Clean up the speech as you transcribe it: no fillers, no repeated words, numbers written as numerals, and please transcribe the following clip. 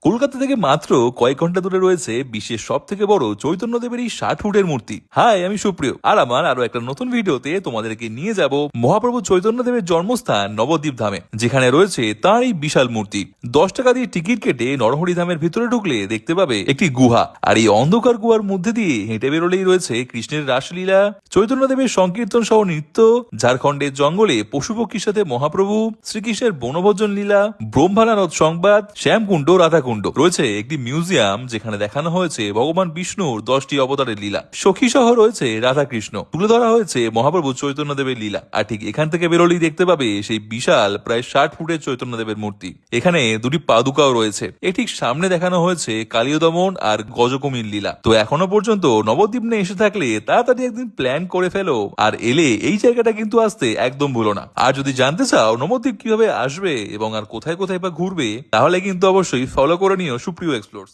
কলকাতা থেকে মাত্র কয়েক ঘন্টা দূরে রয়েছে বিশ্বের সব থেকে বড় চৈতন্যদেবের এই 60 ফুটের মূর্তি। হাই, আমি সুপ্রিয়, আর আমার আরো একটা নতুন ভিডিওতে তোমাদেরকে নিয়ে যাব মহাপ্রভু চৈতন্যদেবের জন্মস্থান নবদ্বীপ ধামে, যেখানে রয়েছে তার এই বিশাল মূর্তি। 10 টাকা দিয়ে টিকিট কেটে নরহরি ধামের ভিতরে ঢুকলে দেখতে পাবে একটি গুহা, আর এই অন্ধকার গুহার মধ্যে দিয়ে হেঁটে বেরোলেই রয়েছে কৃষ্ণের রাসলীলা, চৈতন্যদেবের সংকীর্তন সহ নৃত্য, ঝাড়খণ্ডের জঙ্গলে পশু পক্ষীর সাথে মহাপ্রভু শ্রীকৃষ্ণের বনভোজন লীলা, ব্রহ্মানারদ সংবাদ, শ্যামকুণ্ড, রাধাকুণ্ড। রয়েছে একটি মিউজিয়াম যেখানে দেখানো হয়েছে ভগবান বিষ্ণুর 10টি অবতারের লীলা। সখী সহ রয়েছে রাধাকৃষ্ণ, তুলে ধরা হয়েছে মহাপ্রভু চৈতন্যদেবের লীলা। আর ঠিক এখান থেকে বেরোলেই দেখতে পাবে সেই বিশাল প্রায় 60 ফুটের চৈতন্যদেবের মূর্তি। এখানে দুটি পাদুকাও রয়েছে। এর ঠিক সামনে দেখানো হয়েছে কালীয় দমন আর গজকুমির লীলা। তো এখনো পর্যন্ত নবদ্বীপ নিয়ে এসে থাকলে তাড়াতাড়ি একদিন প্ল্যান করে ফেলো, আর এলে এই জায়গাটা কিন্তু আসতে একদম ভুলো না। আর যদি জানতে চাও নবদ্বীপ কিভাবে আসবে এবং আর কোথায় কোথায় বা ঘুরবে, তাহলে কিন্তু অবশ্যই ফলো করে নিও সুপ্রিয় এক্সপ্লোরস।